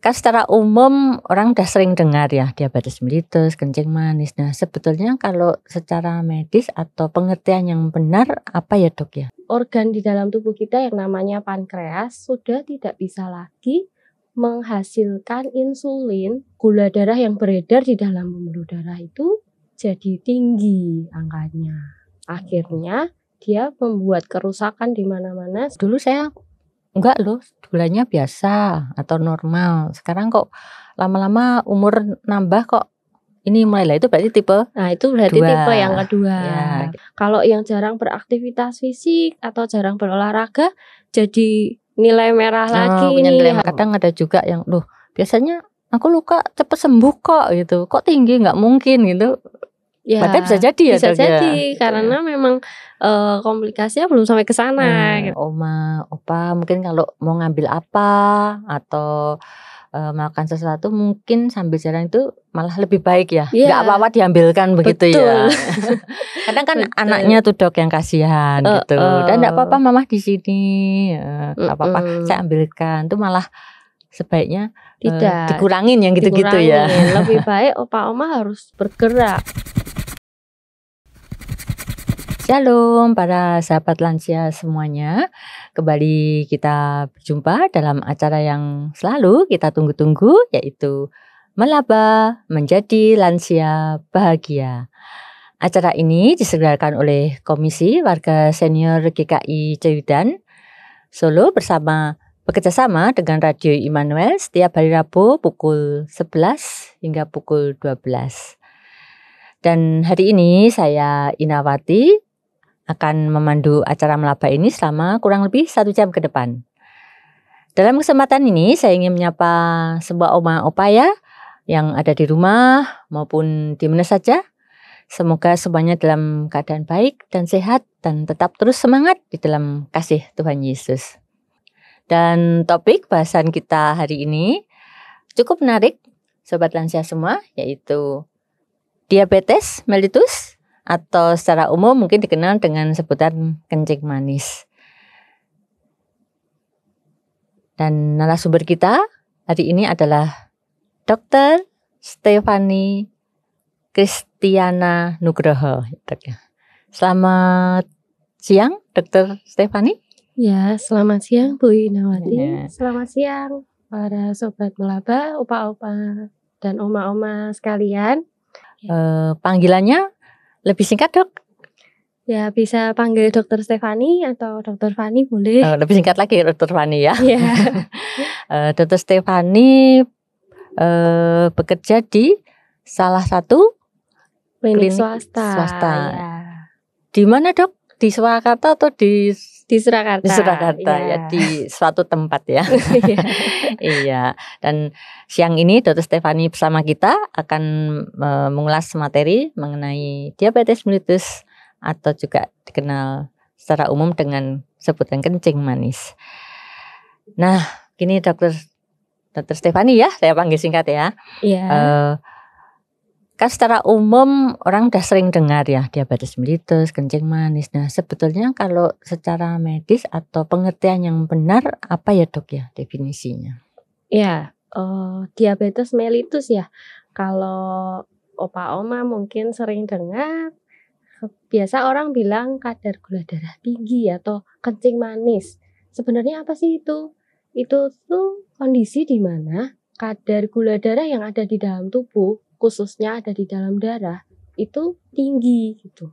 Kan secara umum orang udah sering dengar ya diabetes mellitus, kencing manis. Nah, sebetulnya kalau secara medis atau pengertian yang benar apa ya dok ya? Organ di dalam tubuh kita yang namanya pankreas sudah tidak bisa lagi menghasilkan insulin. Gula darah yang beredar di dalam pembuluh darah itu jadi tinggi angkanya. Akhirnya dia membuat kerusakan di mana-mana. Dulu saya enggak loh, gulanya biasa atau normal. Sekarang kok lama-lama umur nambah kok ini mulai, itu berarti tipe Nah, itu berarti 2. tipe yang kedua. Ya. Kalau yang jarang beraktivitas fisik atau jarang berolahraga jadi nilai merah lagi nih. Kadang ada juga yang loh, biasanya aku luka cepet sembuh kok gitu. Kok tinggi, nggak mungkin gitu. Ya, berarti bisa jadi ya bisa dok jadi ya? karena memang komplikasinya belum sampai ke sana. Oma, opa mungkin kalau mau ngambil apa atau makan sesuatu mungkin sambil jalan itu malah lebih baik ya. Iya. Nggak apa-apa diambilkan begitu. Betul. Ya. Kadang kan Betul. anaknya tuh dok yang kasihan gitu. Dan nggak apa-apa mamah di sini, nggak apa-apa saya ambilkan. Itu malah sebaiknya tidak dikurangin yang gitu-gitu ya. Lebih baik opa oma harus bergerak. Shalom para sahabat lansia semuanya. Kembali kita berjumpa dalam acara yang selalu kita tunggu-tunggu, yaitu Melaba Menjadi Lansia Bahagia. Acara ini diselenggarakan oleh Komisi Warga Senior GKI Ceyudan Solo bekerjasama dengan Radio Immanuel setiap hari Rabu pukul 11 hingga pukul 12. Dan hari ini saya Inawati akan memandu acara Melaba ini selama kurang lebih 1 jam ke depan. Dalam kesempatan ini saya ingin menyapa semua oma opa ya yang ada di rumah maupun di mana saja. Semoga semuanya dalam keadaan baik dan sehat dan tetap terus semangat di dalam kasih Tuhan Yesus. Dan topik bahasan kita hari ini cukup menarik sobat lansia semua, yaitu diabetes mellitus atau secara umum mungkin dikenal dengan sebutan kencing manis. Dan narasumber kita hari ini adalah Dr. Stephanie Kristiana Nugroho. Selamat siang Dr. Stephanie. Ya, selamat siang Bu Inawati. Ya. Selamat siang para sobat Melaba, opa-opa dan oma-oma sekalian. Panggilannya lebih singkat dok? Ya bisa panggil Dr. Stephanie atau Dr. Fani boleh. Lebih singkat lagi Dr. Fani ya. Yeah. Dr. Stephanie bekerja di salah satu klinik swasta. Ya. Di mana dok? Di Surakarta atau di Surakarta? Di Surakarta ya, di suatu tempat ya. Iya. Dan siang ini Dr. Stephanie bersama kita akan mengulas materi mengenai diabetes mellitus atau juga dikenal secara umum dengan sebutan kencing manis. Nah, gini Dr. Stephanie ya, saya panggil singkat ya. Iya. Kan secara umum orang udah sering dengar ya diabetes mellitus, kencing manis. Nah, sebetulnya kalau secara medis atau pengertian yang benar apa ya dok ya definisinya? Ya, diabetes mellitus ya. Kalau opa oma mungkin sering dengar, biasa orang bilang kadar gula darah tinggi atau kencing manis. Sebenarnya apa sih itu? Itu tuh kondisi di mana kadar gula darah yang ada di dalam tubuh, khususnya ada di dalam darah, itu tinggi gitu.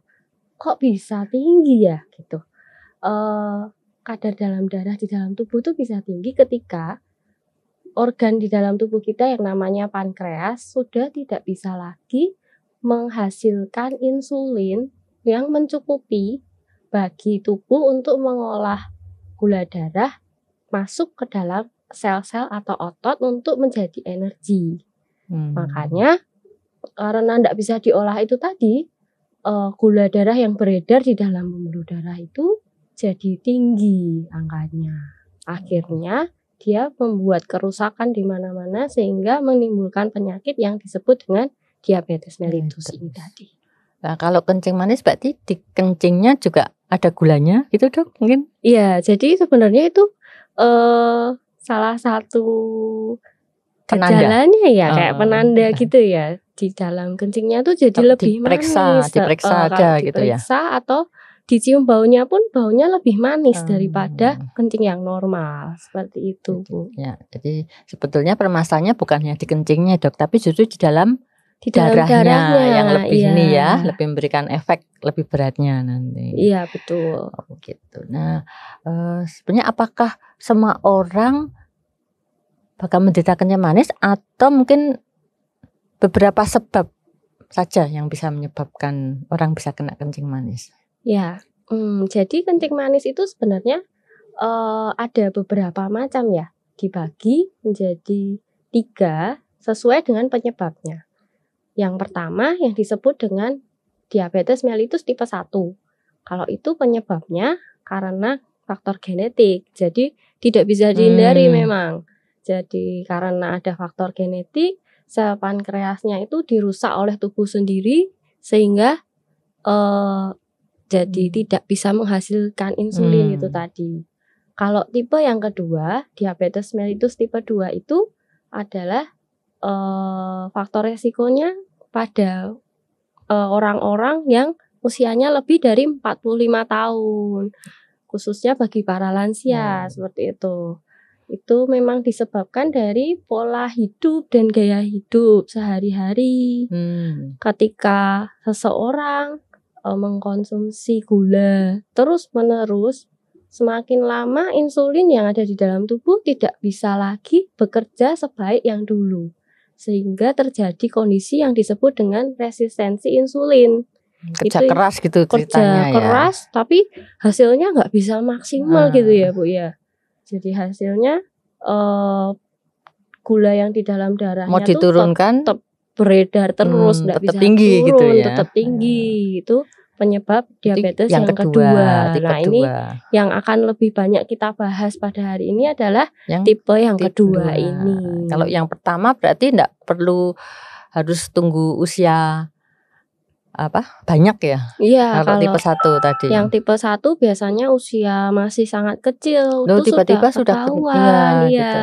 Kok bisa tinggi ya gitu? Kadar dalam darah di dalam tubuh itu bisa tinggi ketika organ di dalam tubuh kita yang namanya pankreas sudah tidak bisa lagi menghasilkan insulin yang mencukupi bagi tubuh untuk mengolah gula darah masuk ke dalam sel-sel atau otot untuk menjadi energi. Makanya karena tidak bisa diolah itu tadi, gula darah yang beredar di dalam pembuluh darah itu jadi tinggi angkanya. Akhirnya dia membuat kerusakan di mana-mana sehingga menimbulkan penyakit yang disebut dengan diabetes mellitus ini tadi. Nah, kalau kencing manis berarti di kencingnya juga ada gulanya gitu dok mungkin? Iya, jadi sebenarnya itu salah satu gejalanya ya kayak penanda gitu ya. Di dalam kencingnya tuh jadi lebih manis. Diperiksa aja gitu ya. Diperiksa atau dicium baunya pun baunya lebih manis daripada kencing yang normal. Seperti itu, Bu. Ya, jadi sebetulnya permasalahannya bukan hanya di kencingnya, Dok, tapi justru di dalam darahnya yang lebih ini ya, lebih memberikan efek lebih beratnya nanti. Iya, betul. Gitu. Nah, sebenarnya apakah semua orang bakal menderita kencing manis atau mungkin beberapa sebab saja yang bisa menyebabkan orang bisa kena kencing manis? Ya, jadi kencing manis itu sebenarnya ada beberapa macam ya, dibagi menjadi 3 sesuai dengan penyebabnya. Yang pertama yang disebut dengan diabetes mellitus tipe 1. Kalau itu penyebabnya karena faktor genetik, jadi tidak bisa dihindari memang. Jadi karena ada faktor genetik, sel pankreasnya itu dirusak oleh tubuh sendiri sehingga jadi tidak bisa menghasilkan insulin itu tadi. Kalau tipe yang kedua, diabetes mellitus tipe 2 itu adalah faktor resikonya pada orang-orang yang usianya lebih dari 45 tahun. Khususnya bagi para lansia seperti itu. Itu memang disebabkan dari pola hidup dan gaya hidup sehari-hari. Ketika seseorang mengkonsumsi gula terus-menerus, semakin lama insulin yang ada di dalam tubuh tidak bisa lagi bekerja sebaik yang dulu. Sehingga terjadi kondisi yang disebut dengan resistensi insulin. Kerja keras gitu ceritanya ya. Kerja keras tapi hasilnya nggak bisa maksimal gitu ya, Bu ya. Jadi hasilnya gula yang di dalam darahnya mau diturunkan tetap beredar terus, nggak bisa tinggi turun, gitu ya. tetap tinggi. Itu penyebab diabetes yang kedua. Nah, ini yang akan lebih banyak kita bahas pada hari ini adalah tipe yang kedua ini. Kalau yang pertama berarti enggak perlu harus tunggu usia banyak ya? Iya, kalau tipe 1 tadi. Yang tipe 1 biasanya usia masih sangat kecil. Loh, tiba-tiba sudah ketahuan. Gitu.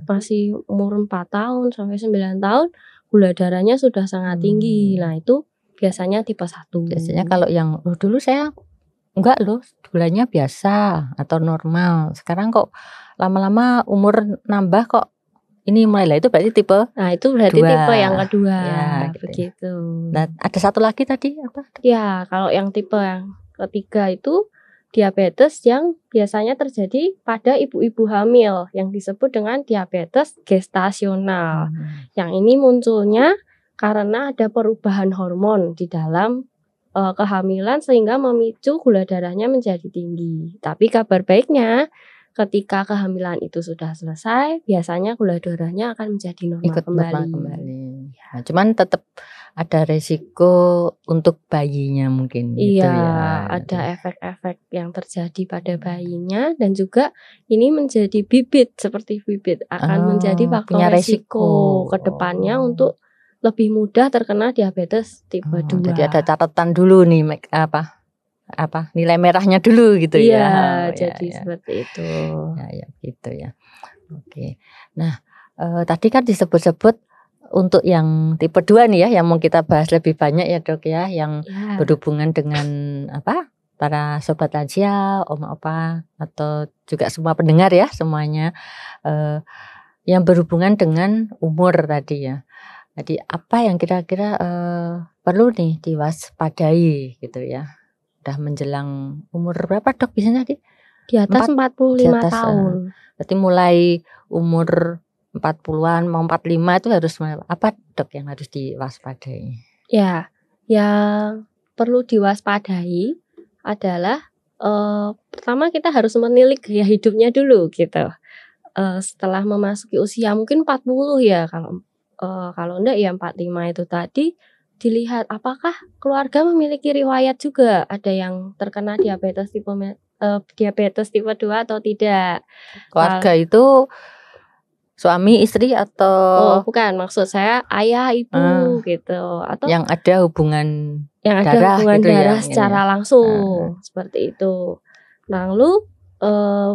Masih umur 4 tahun sampai 9 tahun gula darahnya sudah sangat tinggi. Nah, itu biasanya tipe 1. Biasanya kalau yang dulu saya enggak loh, gulanya biasa atau normal. Sekarang kok lama-lama umur nambah kok ini mulai itu berarti tipe. Nah, itu berarti tipe yang kedua. Ya, begitu. Nah, ada satu lagi tadi apa? Ya, kalau yang tipe yang ketiga itu diabetes yang biasanya terjadi pada ibu-ibu hamil yang disebut dengan diabetes gestasional. Yang ini munculnya karena ada perubahan hormon di dalam kehamilan sehingga memicu gula darahnya menjadi tinggi. Tapi kabar baiknya ketika kehamilan itu sudah selesai, biasanya gula darahnya akan menjadi normal kembali. Nah, cuman tetap ada resiko untuk bayinya mungkin. Iya, gitu ya. Ada efek-efek yang terjadi pada bayinya dan juga ini menjadi bibit seperti bibit akan menjadi faktor resiko ke depannya untuk lebih mudah terkena diabetes tipe 2. Jadi ada catatan dulu nih nilai merahnya dulu gitu ya. Jadi seperti itu. Ya gitu ya. Oke. Nah, tadi kan disebut-sebut untuk yang tipe 2 nih ya yang mau kita bahas lebih banyak ya, Dok ya, yang berhubungan dengan para sobat lansia, oma-opa atau juga semua pendengar ya semuanya yang berhubungan dengan umur tadi ya. Jadi apa yang kira-kira perlu nih diwaspadai gitu ya? Udah menjelang umur berapa, Dok, biasanya tadi? Di atas 45 tahun. Berarti mulai umur 40-an mau 45 itu harus apa, Dok, yang harus diwaspadai? Ya, yang perlu diwaspadai adalah pertama kita harus menilik gaya hidupnya dulu gitu. Setelah memasuki usia mungkin 40 ya, kalau enggak ya 45 itu tadi dilihat apakah keluarga memiliki riwayat juga ada yang terkena diabetes tipe 2 atau tidak. Keluarga itu suami, istri atau bukan, maksud saya ayah, ibu gitu, atau yang ada hubungan darah gitu, darah secara langsung seperti itu. Lalu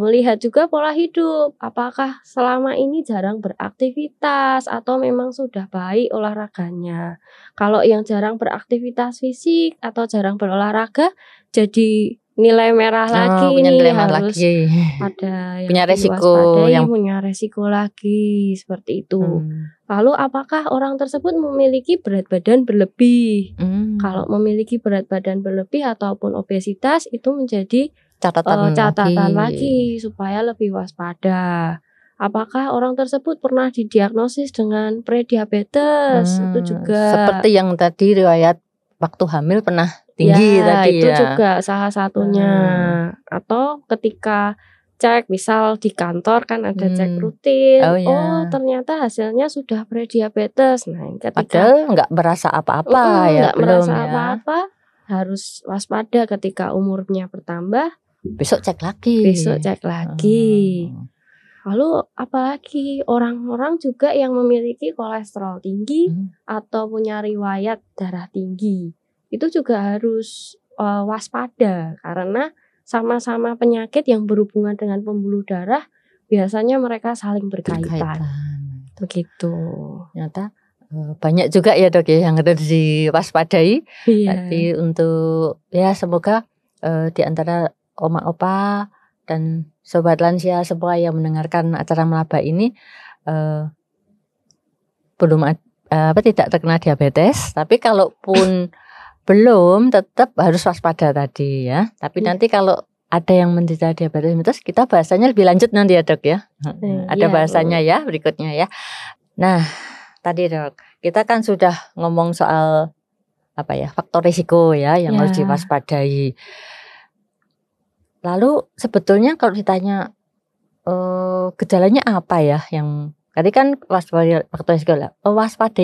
melihat juga pola hidup. Apakah selama ini jarang beraktivitas atau memang sudah baik olahraganya. Kalau yang jarang beraktivitas fisik atau jarang berolahraga, jadi nilai merah lagi punya ini nilai merah harus lagi. ada yang Punya resiko diwaspadai, yang punya resiko lagi seperti itu. Lalu apakah orang tersebut memiliki berat badan berlebih? Kalau memiliki berat badan berlebih ataupun obesitas itu menjadi catatan lagi supaya lebih waspada. Apakah orang tersebut pernah didiagnosis dengan prediabetes? Itu juga seperti yang tadi riwayat waktu hamil pernah tinggi tadi itu ya. juga salah satunya. Atau ketika cek misal di kantor kan ada cek rutin. Ternyata hasilnya sudah prediabetes. Nah, ketika padahal nggak merasa apa-apa ya, nggak belum merasa ya. apa-apa, harus waspada ketika umurnya bertambah. Besok cek lagi. Lalu apalagi orang-orang juga yang memiliki kolesterol tinggi atau punya riwayat darah tinggi. Itu juga harus waspada karena sama-sama penyakit yang berhubungan dengan pembuluh darah, biasanya mereka saling berkaitan. Begitu. Ternyata banyak juga ya dok ya yang harus diwaspadai. Tapi untuk ya semoga di antara oma opa dan sobat lansia semua yang mendengarkan acara Melaba ini tidak terkena diabetes. Tapi kalaupun belum, tetap harus waspada tadi ya. Tapi nanti kalau ada yang menderita diabetes, kita bahasanya lebih lanjut nanti ya dok ya. Ada bahasanya ya berikutnya ya. Nah tadi dok, kita kan sudah ngomong soal faktor risiko ya yang harus diwaspadai. Lalu sebetulnya kalau ditanya gejalanya apa ya yang tadi kan waspadai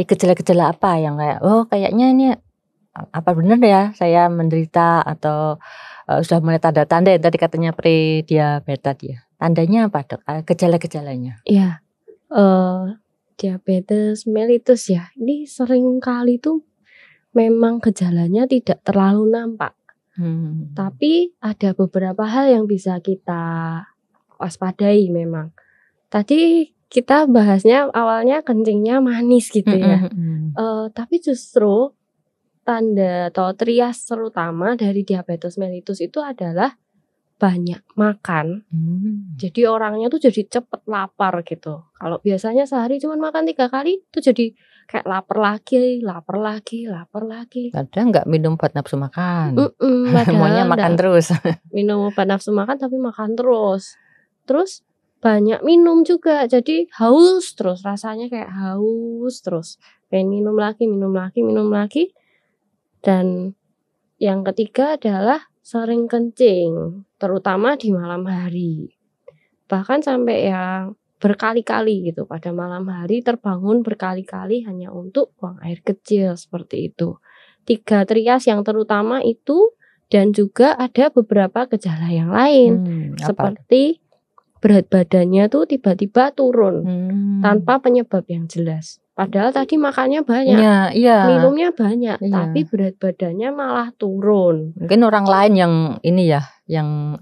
gejala-gejala apa yang kayaknya ini apa benar ya saya menderita atau sudah mulai tanda-tanda yang tadi katanya prediabetes ya. Tandanya apa dok? Gejala-gejalanya? Iya, diabetes mellitus ya. Ini sering kali tuh memang gejalanya tidak terlalu nampak. Tapi ada beberapa hal yang bisa kita waspadai memang. Tadi kita bahasnya awalnya kencingnya manis gitu ya. Tapi justru tanda atau trias terutama dari diabetes mellitus itu adalah banyak makan. Jadi orangnya tuh jadi cepet lapar gitu. Kalau biasanya sehari cuma makan 3 kali, tuh jadi kayak lapar lagi. Kadang nggak minum buat nafsu makan. Padahal makan terus. Minum obat nafsu makan tapi makan terus. Terus banyak minum juga, jadi haus terus, rasanya kayak haus terus. Pengen minum lagi. Dan yang ketiga adalah sering kencing, terutama di malam hari. Bahkan sampai yang berkali-kali gitu, pada malam hari terbangun berkali-kali hanya untuk buang air kecil seperti itu. 3 trias yang terutama itu, dan juga ada beberapa gejala yang lain. Seperti berat badannya tuh tiba-tiba turun tanpa penyebab yang jelas. Padahal tadi makannya banyak, minumnya banyak, tapi berat badannya malah turun. Mungkin orang lain yang ini ya, yang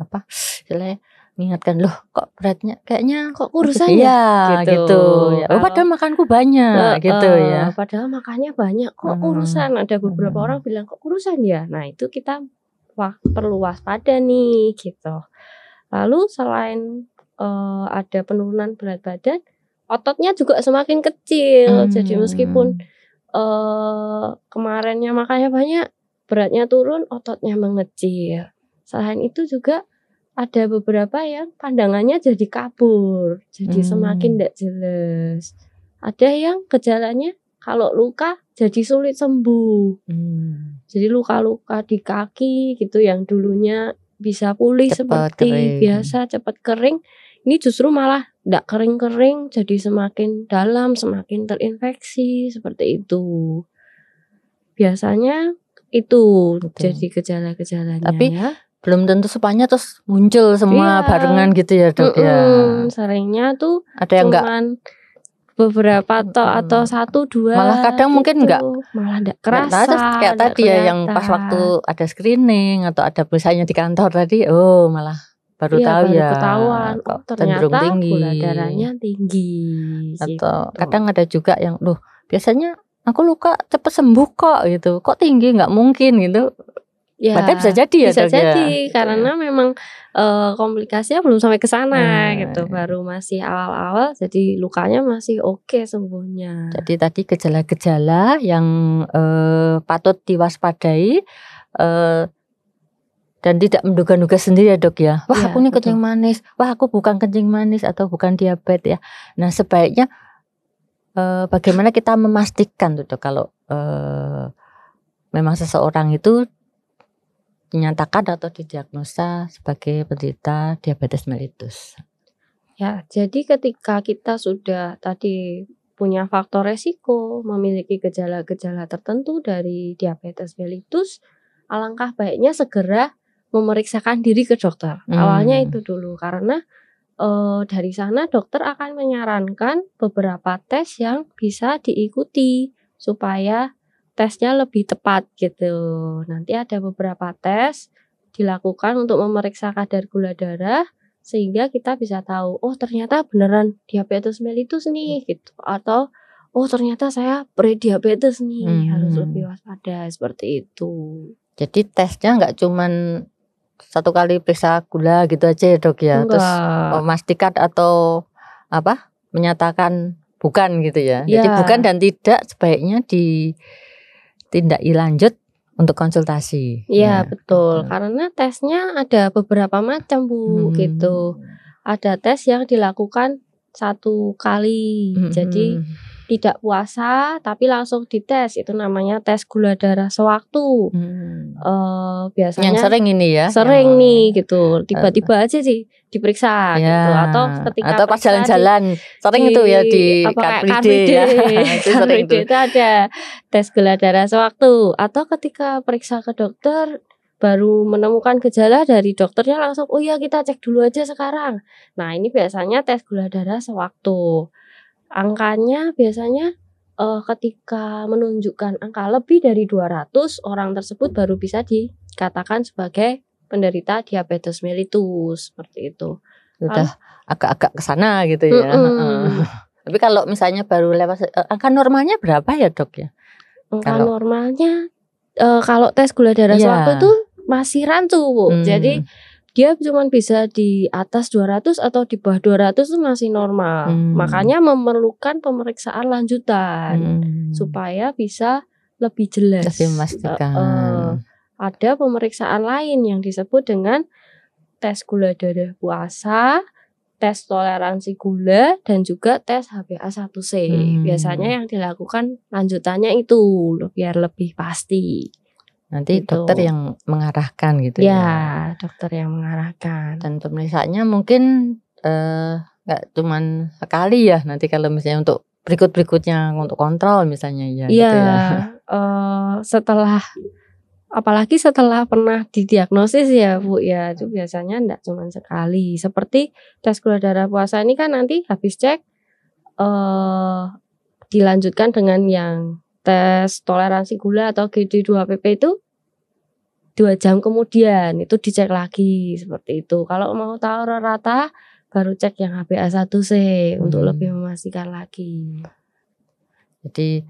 mengingatkan loh kok beratnya kayaknya kok kurusan ya gitu ya. Padahal makanku banyak gitu ya. Padahal makannya banyak kok kurusan. Ada beberapa orang bilang kok kurusan ya. Nah itu kita perlu waspada nih gitu. Lalu selain ada penurunan berat badan, ototnya juga semakin kecil. Jadi meskipun kemarinnya makannya banyak, beratnya turun, ototnya mengecil. Selain itu juga ada beberapa yang pandangannya jadi kabur, jadi semakin tidak jelas. Ada yang gejalanya kalau luka jadi sulit sembuh. Jadi luka-luka di kaki gitu yang dulunya bisa pulih seperti biasa cepat kering, ini justru malah tidak kering-kering, jadi semakin dalam, semakin terinfeksi seperti itu. Biasanya itu jadi gejala-gejalanya. Tapi belum tentu semuanya terus muncul semua barengan gitu ya dok ya. Seringnya tuh ada yang cuman beberapa atau 1-2. Malah kadang gitu. mungkin malah enggak kerasa. Kayak tadi ya yang pas waktu ada screening atau ada misalnya di kantor tadi, malah baru Iya, tahu baru ya ketahuan, oh kok cenderung ternyata tinggi. gula darahnya tinggi Atau gitu. kadang ada juga yang, loh biasanya aku luka cepet sembuh kok gitu, kok tinggi nggak mungkin gitu. Ya, Padahal bisa jadi ya bisa dok ya. jadi Gitu karena ya. memang komplikasinya belum sampai ke sana gitu, Nah, baru masih awal-awal, jadi lukanya masih oke sembuhnya. jadi tadi gejala-gejala yang patut diwaspadai dan tidak menduga-duga sendiri ya dok ya. Wah Iya, aku ini kencing betul. manis, wah aku bukan kencing manis atau bukan diabetes ya. Nah sebaiknya bagaimana kita memastikan tuh dok kalau memang seseorang itu dinyatakan atau didiagnosa sebagai penderita diabetes mellitus. Ya, jadi ketika kita sudah tadi punya faktor resiko, memiliki gejala-gejala tertentu dari diabetes mellitus, alangkah baiknya segera memeriksakan diri ke dokter. Awalnya itu dulu, karena dari sana dokter akan menyarankan beberapa tes yang bisa diikuti supaya tesnya lebih tepat gitu. Nanti ada beberapa tes dilakukan untuk memeriksa kadar gula darah sehingga kita bisa tahu, oh ternyata beneran diabetes mellitus nih gitu, atau oh ternyata saya prediabetes nih, harus lebih waspada seperti itu. Jadi tesnya nggak cuman satu kali periksa gula gitu aja ya dok ya, terus memastikan atau menyatakan bukan gitu ya. Jadi bukan dan tidak sebaiknya ditindaklanjuti lanjut untuk konsultasi. Iya betul, karena tesnya ada beberapa macam Bu gitu. Ada tes yang dilakukan satu kali, jadi tidak puasa tapi langsung dites, itu namanya tes gula darah sewaktu. Biasanya yang sering ini ya, sering nih gitu, tiba-tiba aja sih diperiksa ya, gitu, atau ketika atau pas jalan-jalan sering itu ya di Car Free Day ya. Car Free Day itu ada tes gula darah sewaktu, atau ketika periksa ke dokter baru menemukan gejala, dari dokternya langsung, oh ya kita cek dulu aja sekarang. Nah ini biasanya tes gula darah sewaktu. Angkanya biasanya ketika menunjukkan angka lebih dari 200, orang tersebut baru bisa dikatakan sebagai penderita diabetes mellitus, seperti itu. Sudah agak-agak ke sana gitu ya. Tapi kalau misalnya baru lewat, angka normalnya berapa ya dok ya? Angka normalnya kalau tes gula darah sewaktu itu masih rancu Bu. Jadi dia cuma bisa di atas 200 atau di bawah 200 itu masih normal. Makanya memerlukan pemeriksaan lanjutan supaya bisa lebih jelas. Lebih memastikan. Ada pemeriksaan lain yang disebut dengan tes gula darah puasa, tes toleransi gula, dan juga tes HbA1c. Biasanya yang dilakukan lanjutannya itu biar lebih pasti. Nanti gitu. Dokter yang mengarahkan gitu ya. Ya, dokter yang mengarahkan. Dan pemeriksaannya mungkin nggak cuman sekali ya. Nanti kalau misalnya untuk berikut-berikutnya untuk kontrol misalnya ya. Iya, gitu ya. Apalagi setelah pernah didiagnosis ya Bu ya, itu biasanya enggak cuma sekali. Seperti tes gula darah puasa ini kan nanti habis cek dilanjutkan dengan yang tes toleransi gula atau GD2PP itu 2 jam kemudian itu dicek lagi seperti itu. Kalau mau tahu rata baru cek yang HbA1c untuk lebih memastikan lagi. Jadi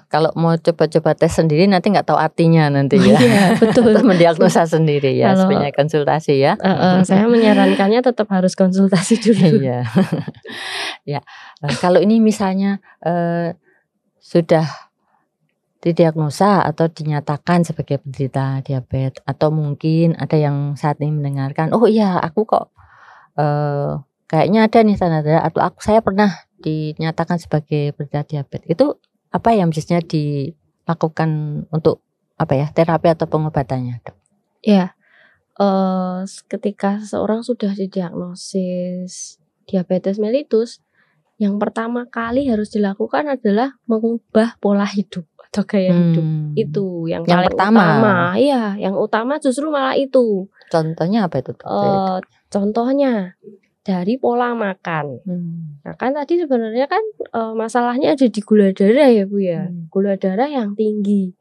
kalau mau coba-coba tes sendiri nanti nggak tahu artinya nanti ya. Iya, betul. Atau mendiagnosa sendiri ya, Kalau sebenarnya konsultasi ya. Saya menyarankannya tetap harus konsultasi dulu. Iya. Ya, kalau ini misalnya sudah didiagnosa atau dinyatakan sebagai penderita diabetes, atau mungkin ada yang saat ini mendengarkan, oh iya aku kok kayaknya ada nih tanda-tanda, atau saya pernah dinyatakan sebagai penderita diabetes, itu apa yang biasanya dilakukan untuk terapi atau pengobatannya, dok? Ya, ketika seseorang sudah didiagnosis diabetes mellitus, yang pertama kali harus dilakukan adalah mengubah pola hidup atau gaya hidup. Itu yang paling utama. Iya, yang utama justru malah itu. Contohnya apa itu? Contohnya dari pola makan. Nah kan tadi sebenarnya kan masalahnya ada di gula darah ya Bu ya. Gula darah yang tinggi.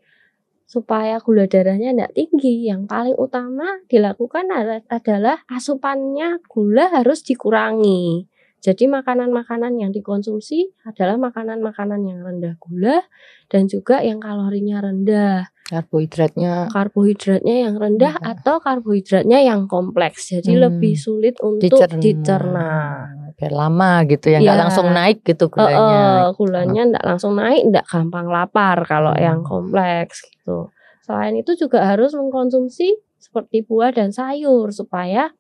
supaya gula darahnya tidak tinggi, yang paling utama dilakukan adalah asupannya gula harus dikurangi. Jadi makanan-makanan yang dikonsumsi adalah makanan-makanan yang rendah gula dan juga yang kalorinya rendah. Karbohidratnya yang rendah atau karbohidratnya yang kompleks. Jadi lebih sulit untuk dicerna. Biar lama gitu ya, nggak langsung naik gitu gulanya. Gulanya nggak langsung naik, nggak gampang lapar kalau yang kompleks gitu. Selain itu juga harus mengkonsumsi seperti buah dan sayur supaya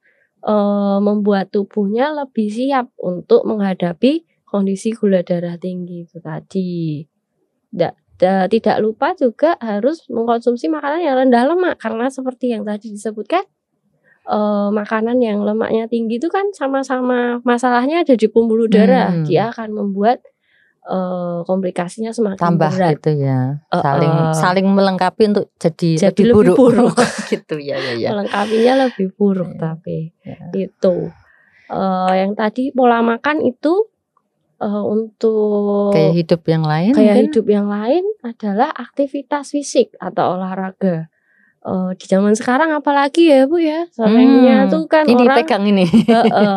membuat tubuhnya lebih siap untuk menghadapi kondisi gula darah tinggi itu tadi. Tidak lupa juga harus mengkonsumsi makanan yang rendah lemak, karena seperti yang tadi disebutkan, makanan yang lemaknya tinggi itu kan sama-sama masalahnya ada di pembuluh darah. Dia akan membuat komplikasinya semakin tambah berat gitu ya, saling melengkapi untuk jadi lebih buruk. Gitu ya. Melengkapinya lebih buruk. Tapi itu yang tadi pola makan itu untuk gaya hidup yang lain adalah aktivitas fisik atau olahraga. Di zaman sekarang apalagi ya Bu ya, seringnya tuh kan ini orang pegang ini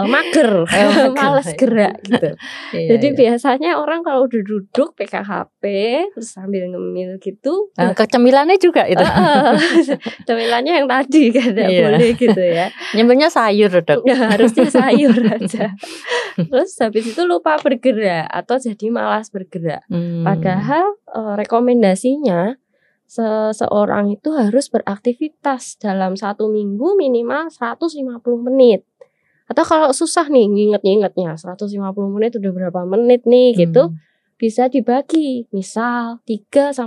mager, males gerak gitu. Jadi biasanya orang kalau udah duduk pegang HP terus sambil ngemil gitu, kecemilannya juga itu. Cemilannya yang tadi kan tidak boleh gitu ya. Nyemilnya sayur Dok. Harusnya sayur aja. Terus habis itu lupa bergerak atau jadi malas bergerak. Padahal rekomendasinya seseorang itu harus beraktivitas dalam 1 minggu minimal 150 menit. Atau kalau susah nih ngingetnya 150 menit udah berapa menit nih gitu, bisa dibagi. Misal 3-5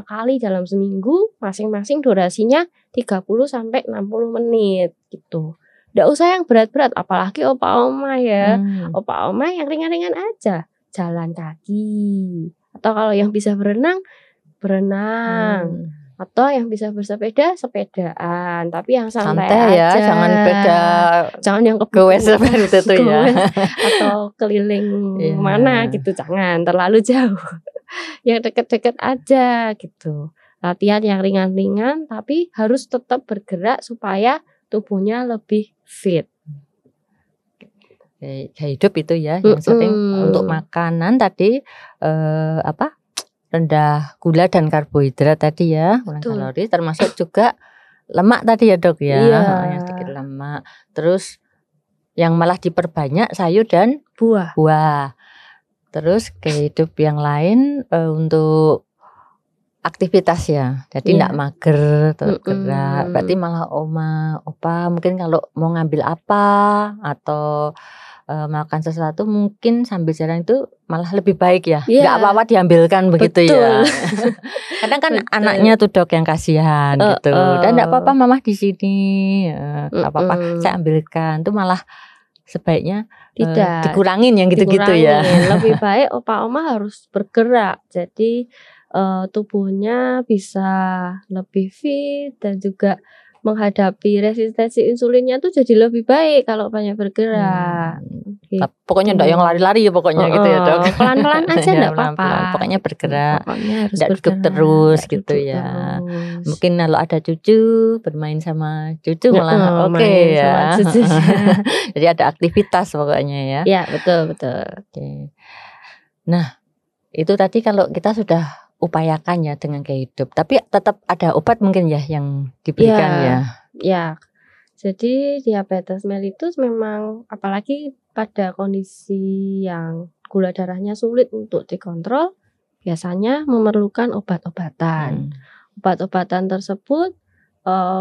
kali dalam seminggu, masing-masing durasinya 30-60 menit gitu. Nggak usah yang berat-berat, apalagi opa-oma ya. Opa-oma yang ringan-ringan aja, jalan kaki. Atau kalau yang bisa berenang, atau yang bisa bersepeda, sepedaan. Tapi yang santai ya, aja. Jangan yang goes itu tuh ya. Atau keliling mana gitu, jangan terlalu jauh. Yang deket-deket aja gitu. Latihan yang ringan-ringan tapi harus tetap bergerak supaya tubuhnya lebih fit. Gaya hidup itu ya, yang sering untuk makanan tadi rendah gula dan karbohidrat tadi ya, kurang kalori, termasuk juga lemak tadi ya Dok ya, yang sedikit lemak. Terus yang malah diperbanyak sayur dan buah. Terus gaya hidup yang lain untuk aktivitas ya, jadi tidak mager, gerak. Berarti malah opa mungkin kalau mau ngambil apa atau makan sesuatu mungkin sambil jalan itu malah lebih baik ya, nggak apa-apa diambilkan begitu ya. Kadang kan anaknya tuh Dok yang kasihan gitu, dan nggak apa-apa mama di sini, nggak apa-apa saya ambilkan, tuh malah sebaiknya tidak dikurangin yang gitu-gitu ya. Lebih baik opa oma harus bergerak, jadi tubuhnya bisa lebih fit dan juga menghadapi resistensi insulinnya tuh jadi lebih baik kalau banyak bergerak. Gitu. Pokoknya enggak yang lari-lari ya pokoknya gitu ya Dok. Pelan-pelan aja enggak apa-apa. Pokoknya bergerak. Pokoknya harus enggak duduk terus gitu ya. Mungkin kalau ada cucu bermain sama cucu malah oke ya. Jadi ada aktivitas pokoknya ya. Ya, betul. Oke. Nah, itu tadi kalau kita sudah upayakan ya dengan gaya hidup, tapi tetap ada obat mungkin ya yang diberikan ya. Jadi diabetes mellitus memang apalagi pada kondisi yang gula darahnya sulit untuk dikontrol, biasanya memerlukan obat-obatan. Obat-obatan tersebut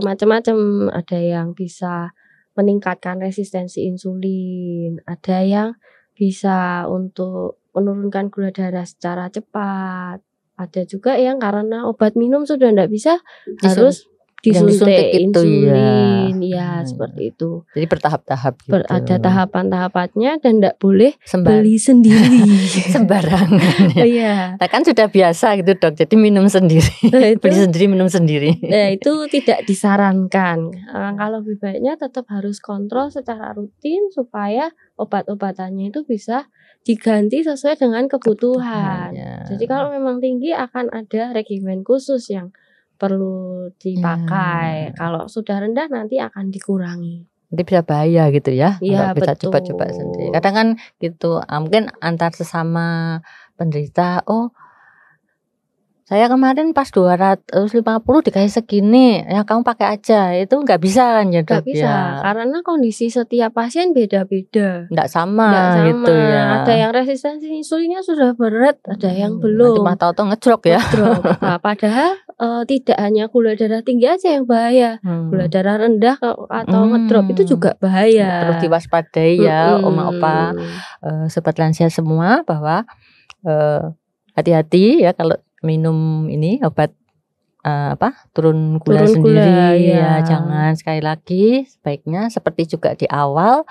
macam-macam, ada yang bisa meningkatkan resistensi insulin, ada yang bisa untuk menurunkan gula darah secara cepat. Ada juga yang karena obat minum sudah tidak bisa, harus disuntik insulin, ya seperti itu. Jadi bertahap-tahap gitu. Ada tahapan-tahapannya dan tidak boleh beli sendiri sembarangan. Nah, kan sudah biasa gitu Dok, jadi minum sendiri, beli sendiri, minum sendiri. Nah itu tidak disarankan. Kalau lebih baiknya tetap harus kontrol secara rutin supaya obat-obatannya itu bisa diganti sesuai dengan kebutuhan. Jadi kalau memang tinggi akan ada regimen khusus yang perlu dipakai. Kalau sudah rendah nanti akan dikurangi. Nanti bisa bahaya gitu ya, Iya, nggak bisa betul. coba-coba sendiri. Kadang kan gitu, mungkin antar sesama penderita, oh saya kemarin pas 250 dikasih segini, ya kamu pakai aja. Itu nggak bisa kan ya Nggak dok bisa, ya? karena kondisi setiap pasien beda-beda. Nggak sama Nggak sama. gitu ya. Ada yang resistensi insulinnya sudah berat, ada yang Nanti belum. tahu-tahu ngejrok ya. Ngedrop. Nah, padahal tidak hanya gula darah tinggi aja yang bahaya, gula darah rendah atau ngedrop itu juga bahaya. Terus diwaspadai ya oma-opa, sobat lansia semua, bahwa hati-hati ya kalau minum ini obat turun gula sendiri ya. Jangan. Sekali lagi sebaiknya seperti juga di awal,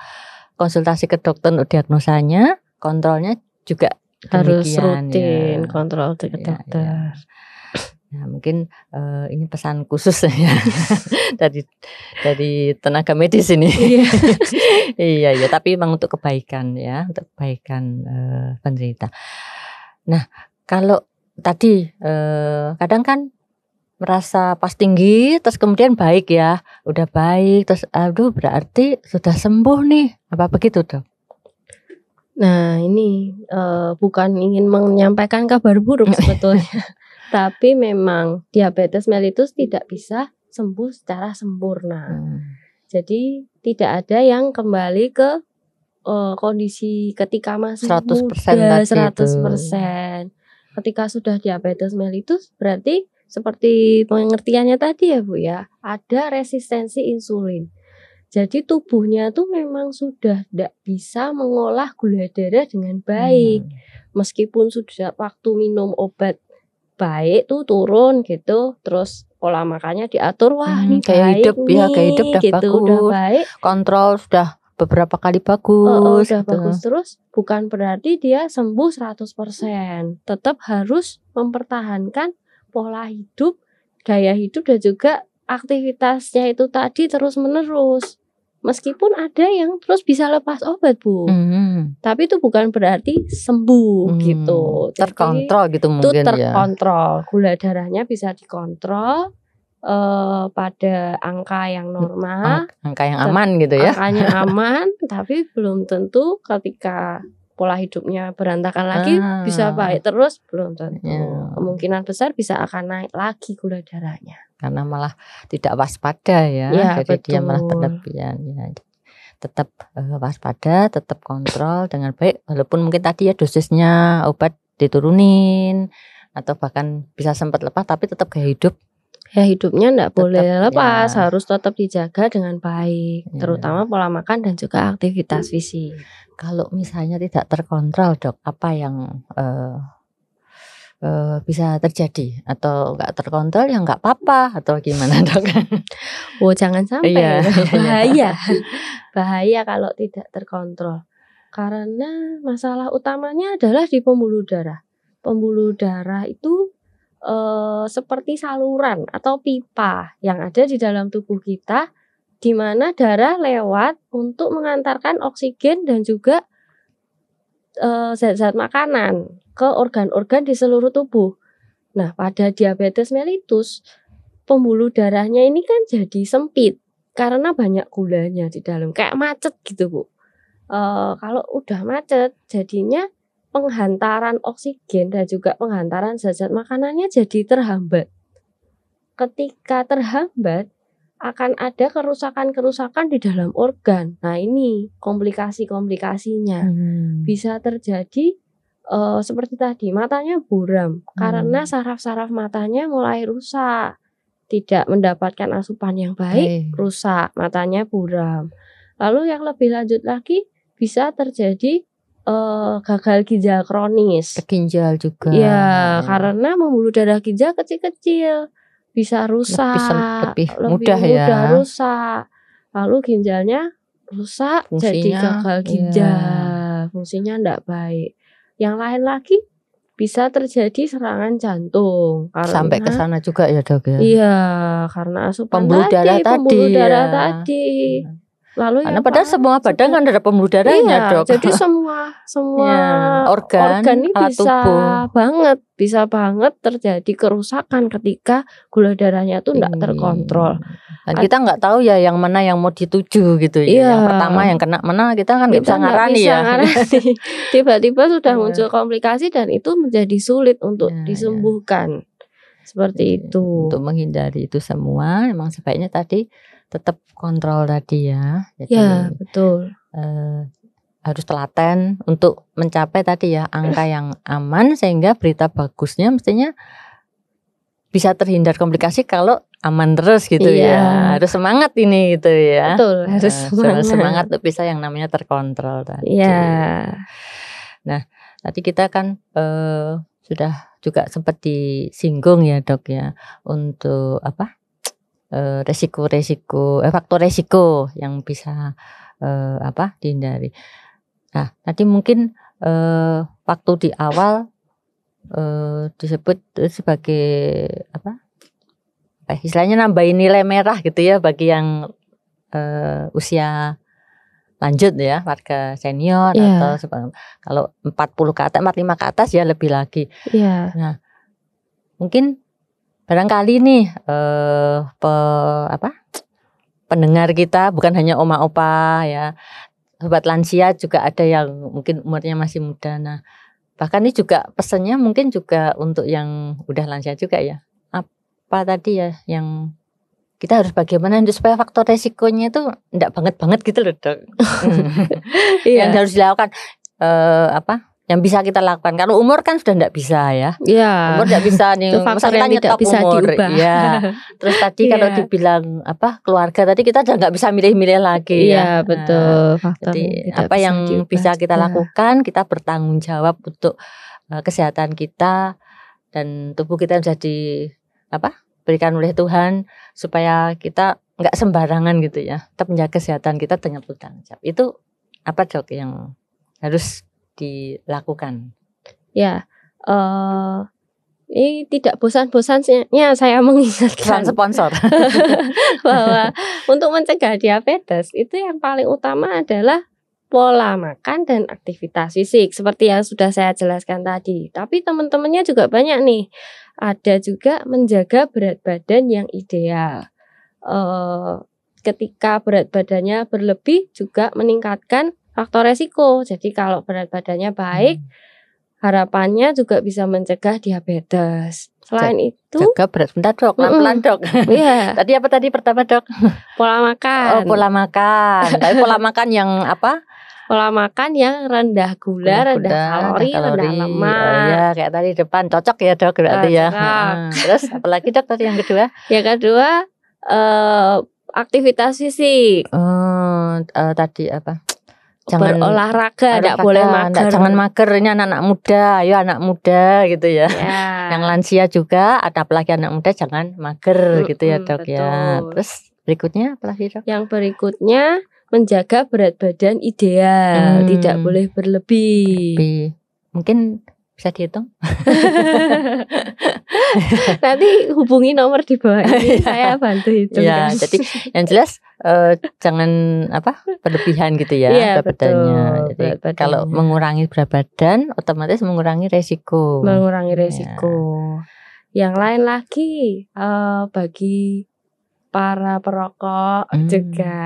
konsultasi ke dokter untuk diagnosanya, kontrolnya juga harus demikian, rutin ya. kontrol ke dokter. Nah, mungkin ini pesan khusus ya dari tenaga medis ini. Iya, tapi memang untuk kebaikan ya, untuk kebaikan penderita. Nah, kalau tadi kadang kan merasa pas tinggi terus kemudian baik ya, udah baik terus aduh berarti sudah sembuh nih, apa begitu dok? Nah ini bukan ingin menyampaikan kabar buruk sebetulnya, tapi memang diabetes mellitus tidak bisa sembuh secara sempurna. Jadi tidak ada yang kembali ke kondisi ketika masih 100% muda 100%. Ketika sudah diabetes mellitus berarti seperti pengertiannya tadi ya Bu ya, ada resistensi insulin. Jadi tubuhnya tuh memang sudah tidak bisa mengolah gula darah dengan baik. Meskipun sudah waktu minum obat baik tuh turun gitu, terus pola makannya diatur, wah ini kayak baik hidup nih, ya, kayak hidup udah gitu, bagus, udah baik, kontrol sudah beberapa kali bagus, udah bagus terus, bukan berarti dia sembuh 100%. Tetap harus mempertahankan pola hidup, gaya hidup dan juga aktivitasnya itu tadi terus menerus. Meskipun ada yang terus bisa lepas obat Bu, tapi itu bukan berarti sembuh gitu. Terkontrol jadi, gitu mungkin itu terkontrol. ya. Gula darahnya bisa dikontrol pada angka yang normal, angka yang aman gitu ya. Angkanya aman, tapi belum tentu ketika pola hidupnya berantakan lagi bisa baik terus, belum tentu. Kemungkinan besar bisa akan naik lagi gula darahnya. Karena malah tidak waspada ya, jadi betul. dia malah berlebihan ya. Tetap waspada, tetap kontrol dengan baik, walaupun mungkin tadi ya dosisnya obat diturunin atau bahkan bisa sempat lepas, tapi tetap gaya hidup. Ya hidupnya enggak boleh lepas, harus tetap dijaga dengan baik, terutama pola makan dan juga aktivitas fisik. Kalau misalnya tidak terkontrol dok, apa yang bisa terjadi? Atau nggak terkontrol ya nggak apa-apa atau gimana dok? Oh jangan sampai, bahaya, bahaya kalau tidak terkontrol. Karena masalah utamanya adalah di pembuluh darah. Pembuluh darah itu seperti saluran atau pipa yang ada di dalam tubuh kita, di mana darah lewat untuk mengantarkan oksigen dan juga zat-zat makanan ke organ-organ di seluruh tubuh. Nah, pada diabetes mellitus, pembuluh darahnya ini kan jadi sempit karena banyak gulanya di dalam, kayak macet gitu Bu. Kalau udah macet, jadinya penghantaran oksigen dan juga penghantaran zat-zat makanannya jadi terhambat. Ketika terhambat, akan ada kerusakan-kerusakan di dalam organ. Nah ini komplikasi-komplikasinya. Bisa terjadi seperti tadi, matanya buram karena saraf-saraf matanya mulai rusak, tidak mendapatkan asupan yang baik, rusak, matanya buram. Lalu yang lebih lanjut lagi, bisa terjadi gagal ginjal kronis. Ginjal juga. Ya, karena pembuluh darah ginjal kecil-kecil bisa rusak, lebih mudah rusak. Lalu ginjalnya rusak, fungsinya, jadi gagal ginjal, fungsinya enggak baik. Yang lain lagi bisa terjadi serangan jantung. Sampai ke sana juga ya dok ya. Iya, karena asupan pembuluh darah tadi. Lalu Karena yang padahal semua badan kan ada pembuluh darahnya, Dok. jadi semua Ya, organ, ini alat tubuh. bisa banget terjadi kerusakan ketika gula darahnya tuh enggak terkontrol. Dan kita nggak tahu ya yang mana yang mau dituju gitu ya. Yang pertama yang kena mana kita kan nggak bisa ngarani ya. Tiba-tiba sudah muncul komplikasi dan itu menjadi sulit untuk disembuhkan. Seperti itu. Untuk menghindari itu semua, memang sebaiknya tadi tetap kontrol tadi ya. Jadi, betul. Harus telaten untuk mencapai tadi ya angka yang aman, sehingga berita bagusnya mestinya bisa terhindar komplikasi kalau aman terus gitu ya. Harus semangat ini gitu ya. Betul, harus semangat untuk bisa yang namanya terkontrol tadi. Nah, tadi kita kan sudah juga sempat disinggung ya, Dok ya, untuk faktor resiko yang bisa dihindari. Nah, tadi mungkin waktu di awal disebut sebagai istilahnya nambahin nilai merah gitu ya bagi yang usia lanjut ya, warga senior atau kalau 40 ke atas, 45 ke atas ya lebih lagi. Nah, mungkin barangkali nih pendengar kita bukan hanya oma opa ya, sobat lansia juga ada yang mungkin umurnya masih muda. Nah, bahkan ini juga pesannya mungkin juga untuk yang udah lansia juga ya. Apa tadi ya yang kita harus bagaimana supaya faktor resikonya itu enggak banget gitu loh, Dok. Yang harus dilakukan yang bisa kita lakukan. Kalau umur kan sudah enggak bisa ya. Umur enggak bisa nih, faktor yang tidak bisa umur. Diubah. Terus tadi kalau dibilang keluarga tadi kita udah enggak bisa milih-milih lagi ya. Betul. Jadi apa yang bisa kita lakukan, kita bertanggung jawab untuk kesehatan kita dan tubuh kita bisa berikan oleh Tuhan supaya kita nggak sembarangan gitu ya, tetap menjaga kesehatan kita dengan bertanggung jawab. Itu apa, Dok, yang harus dilakukan? Ya, ini tidak bosan-bosannya saya mengingatkan sponsor bahwa untuk mencegah diabetes itu yang paling utama adalah pola makan dan aktivitas fisik seperti yang sudah saya jelaskan tadi. Tapi teman-temannya juga banyak nih. Ada juga menjaga berat badan yang ideal. Ketika berat badannya berlebih juga meningkatkan faktor resiko. Jadi kalau berat badannya baik, harapannya juga bisa mencegah diabetes. Selain itu, jaga berat. Bentar, Dok, pelan-pelan, Dok. Tadi apa tadi pertama, Dok? Pola makan. Pola makan. Tapi pola makan yang apa? Pola makan yang rendah gula, rendah kalori, rendah lemak. Ya, kayak tadi depan cocok ya, Dok, berarti ya. Terus apalagi, Dok, tadi yang kedua? Yang kedua aktivitas fisik. Tadi apa? Jangan berolahraga, tidak boleh mager. Jangan mager, ini anak-anak muda, ayo anak muda gitu ya. Yang lansia juga, ada apalagi anak muda jangan mager gitu ya, Dok. Betul. Ya. Terus berikutnya apalagi, Dok? Yang berikutnya menjaga berat badan ideal, tidak boleh berlebih. Mungkin bisa dihitung. Nanti hubungi nomor di bawah ini, saya bantu hitung. Ya, jadi yang jelas jangan berlebihan gitu ya berat badannya. Jadi kalau mengurangi berat badan, otomatis mengurangi resiko. Yang lain lagi bagi para perokok juga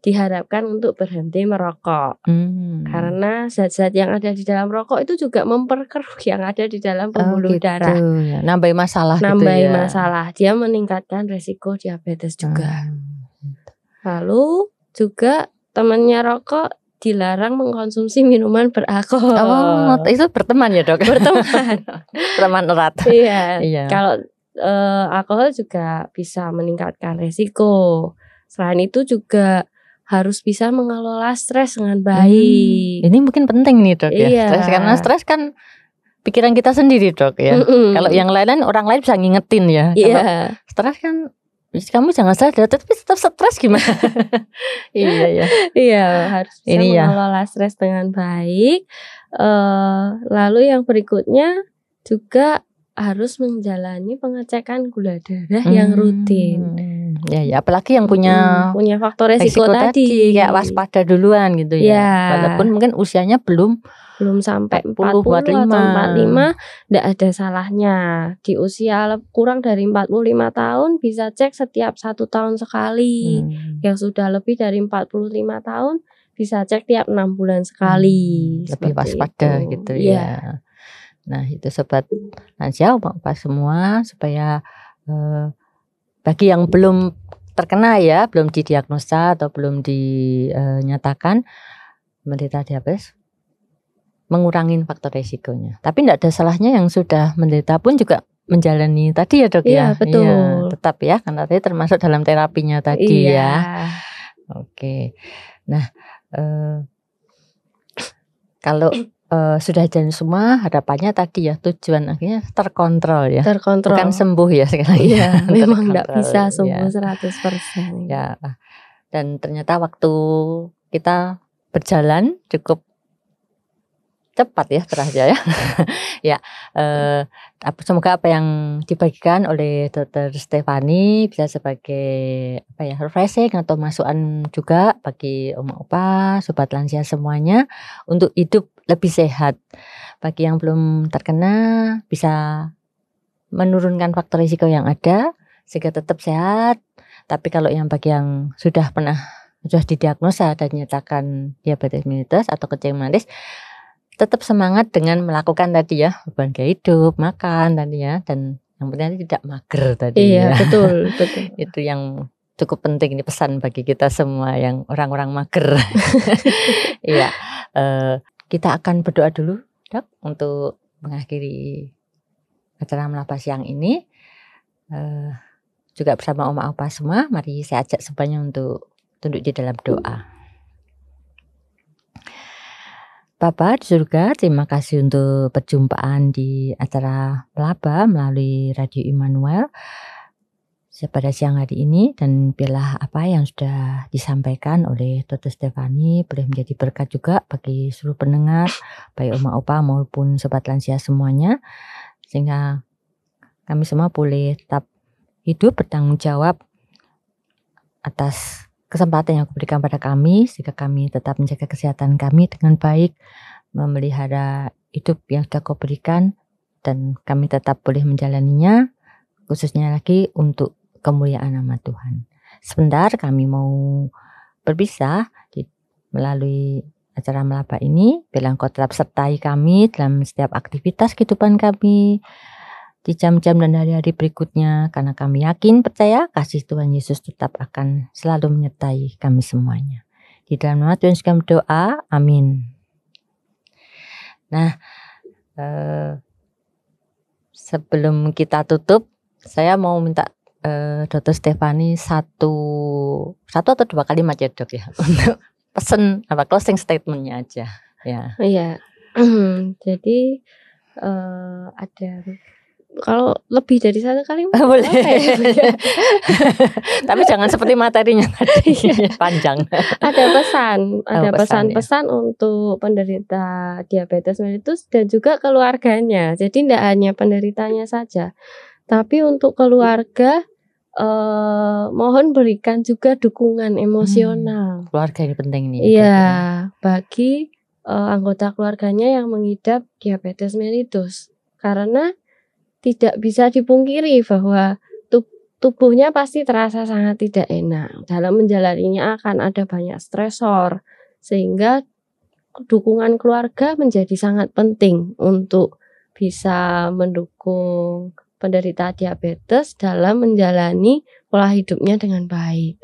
diharapkan untuk berhenti merokok. Karena zat-zat yang ada di dalam rokok itu juga memperkeruh yang ada di dalam pembuluh darah. Ya. Nambahin masalah. Dia meningkatkan resiko diabetes juga. Lalu juga temannya rokok dilarang mengkonsumsi minuman beralkohol. Itu berteman ya, Dok? Berteman erat. Iya. Kalau alkohol juga bisa meningkatkan resiko. Selain itu juga harus bisa mengelola stres dengan baik. Ini mungkin penting nih, Dok, ya. Stres, karena stres kan pikiran kita sendiri, Dok, ya. Kalau yang lain orang lain bisa ngingetin ya. Kalau stres kan kamu jangan stres, tapi tetap stres gimana? Iya, harus bisa mengelola stres dengan baik. Lalu yang berikutnya juga harus menjalani pengecekan gula darah yang rutin. Ya, apalagi yang punya faktor resiko tadi kayak waspada duluan gitu ya. Ya. Walaupun mungkin usianya belum sampai 40 45. atau 45, enggak ada salahnya. Di usia kurang dari 45 tahun bisa cek setiap 1 tahun sekali. Yang sudah lebih dari 45 tahun bisa cek tiap 6 bulan sekali. Lebih waspada itu. gitu ya. Nah, itu sobat lansia Opa semua, supaya bagi yang belum terkena ya, belum didiagnosa atau belum dinyatakan menderita diabetes, mengurangin faktor resikonya. Tapi tidak ada salahnya yang sudah menderita pun juga menjalani tadi ya Dok ya. Betul. Iya, tetap ya, karena tadi termasuk dalam terapinya tadi ya. Oke. Nah, kalau sudah jalan semua, harapannya tadi ya, tujuan akhirnya terkontrol ya. Bukan sembuh ya sekali. Iya, memang tidak bisa sembuh 100%. Ya. Dan ternyata waktu kita berjalan cukup cepat ya terasa ya. Ya, semoga apa yang dibagikan oleh Dr. Stefani bisa sebagai refreshing atau masukan juga bagi oma-opa, sobat lansia semuanya untuk hidup lebih sehat. Bagi yang belum terkena bisa menurunkan faktor risiko yang ada sehingga tetap sehat. Tapi kalau bagi yang sudah didiagnosa dan dinyatakan diabetes mellitus atau kencing manis, tetap semangat dengan melakukan tadi ya, beban gaya hidup, makan tadi ya, dan yang penting tidak mager tadi ya. Betul. Itu yang cukup penting, ini pesan bagi kita semua yang orang-orang mager. Iya, kita akan berdoa dulu Dok untuk mengakhiri acara Melaba Siang ini. Juga bersama Oma Opa semua, mari saya ajak semuanya untuk tunduk di dalam doa. Bapa di surga, terima kasih untuk perjumpaan di acara Melaba melalui Radio Immanuel pada siang hari ini, dan biarlah apa yang sudah disampaikan oleh Dr. Stefani boleh menjadi berkat juga bagi seluruh pendengar, baik Oma Opa maupun sobat lansia semuanya, sehingga kami semua boleh tetap hidup bertanggung jawab atas kesempatan yang diberikan pada kami, sehingga kami tetap menjaga kesehatan kami dengan baik, memelihara hidup yang sudah Kau berikan, dan kami tetap boleh menjalaninya, khususnya lagi untuk kemuliaan nama Tuhan. Sebentar kami mau berpisah melalui acara Melaba ini. Bilang Kau tetap sertai kami dalam setiap aktivitas kehidupan kami di jam-jam dan hari-hari berikutnya, karena kami yakin percaya kasih Tuhan Yesus tetap akan selalu menyertai kami semuanya. Di dalam nama Tuhan kami berdoa, amin. Nah, sebelum kita tutup, saya mau minta Dr. Stefani satu atau 2 kalimat ya Dok ya, untuk pesan closing statementnya aja ya. Iya. Jadi ada, kalau lebih dari 1 kalimat boleh ya? Tapi jangan seperti materinya tadi panjang. Ada pesan-pesan untuk penderita diabetes mellitus dan juga keluarganya. Jadi tidak hanya penderitanya saja, tapi untuk keluarga mohon berikan juga dukungan emosional. Keluarga ini penting nih. Iya, bagi anggota keluarganya yang mengidap diabetes mellitus, karena tidak bisa dipungkiri bahwa tubuhnya pasti terasa sangat tidak enak. Dalam menjalaninya akan ada banyak stresor, sehingga dukungan keluarga menjadi sangat penting untuk bisa mendukung penderita diabetes dalam menjalani pola hidupnya dengan baik.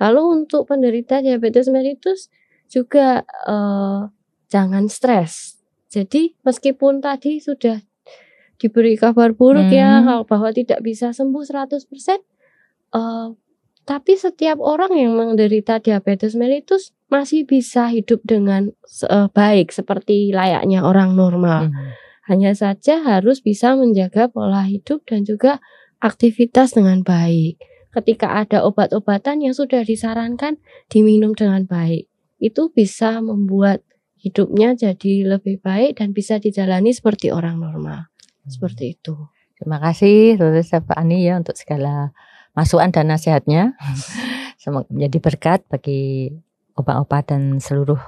Lalu untuk penderita diabetes mellitus juga jangan stres. Jadi meskipun tadi sudah diberi kabar buruk ya, bahwa tidak bisa sembuh 100%, tapi setiap orang yang menderita diabetes mellitus masih bisa hidup dengan baik seperti layaknya orang normal. Hanya saja harus bisa menjaga pola hidup dan juga aktivitas dengan baik. Ketika ada obat-obatan yang sudah disarankan diminum dengan baik, itu bisa membuat hidupnya jadi lebih baik dan bisa dijalani seperti orang normal. Seperti itu. Terima kasih Dr. Stefani ya untuk segala masukan dan nasihatnya. Semoga menjadi berkat bagi opa-opa dan seluruh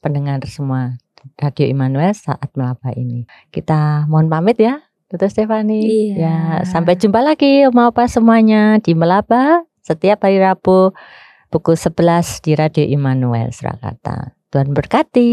pendengar semua Radio Immanuel saat melaba ini. Kita mohon pamit ya, Dr. Stefani. Iya. Ya, sampai jumpa lagi opa-opa semuanya di Melaba setiap hari Rabu pukul 11 di Radio Immanuel Surakarta. Tuhan berkati.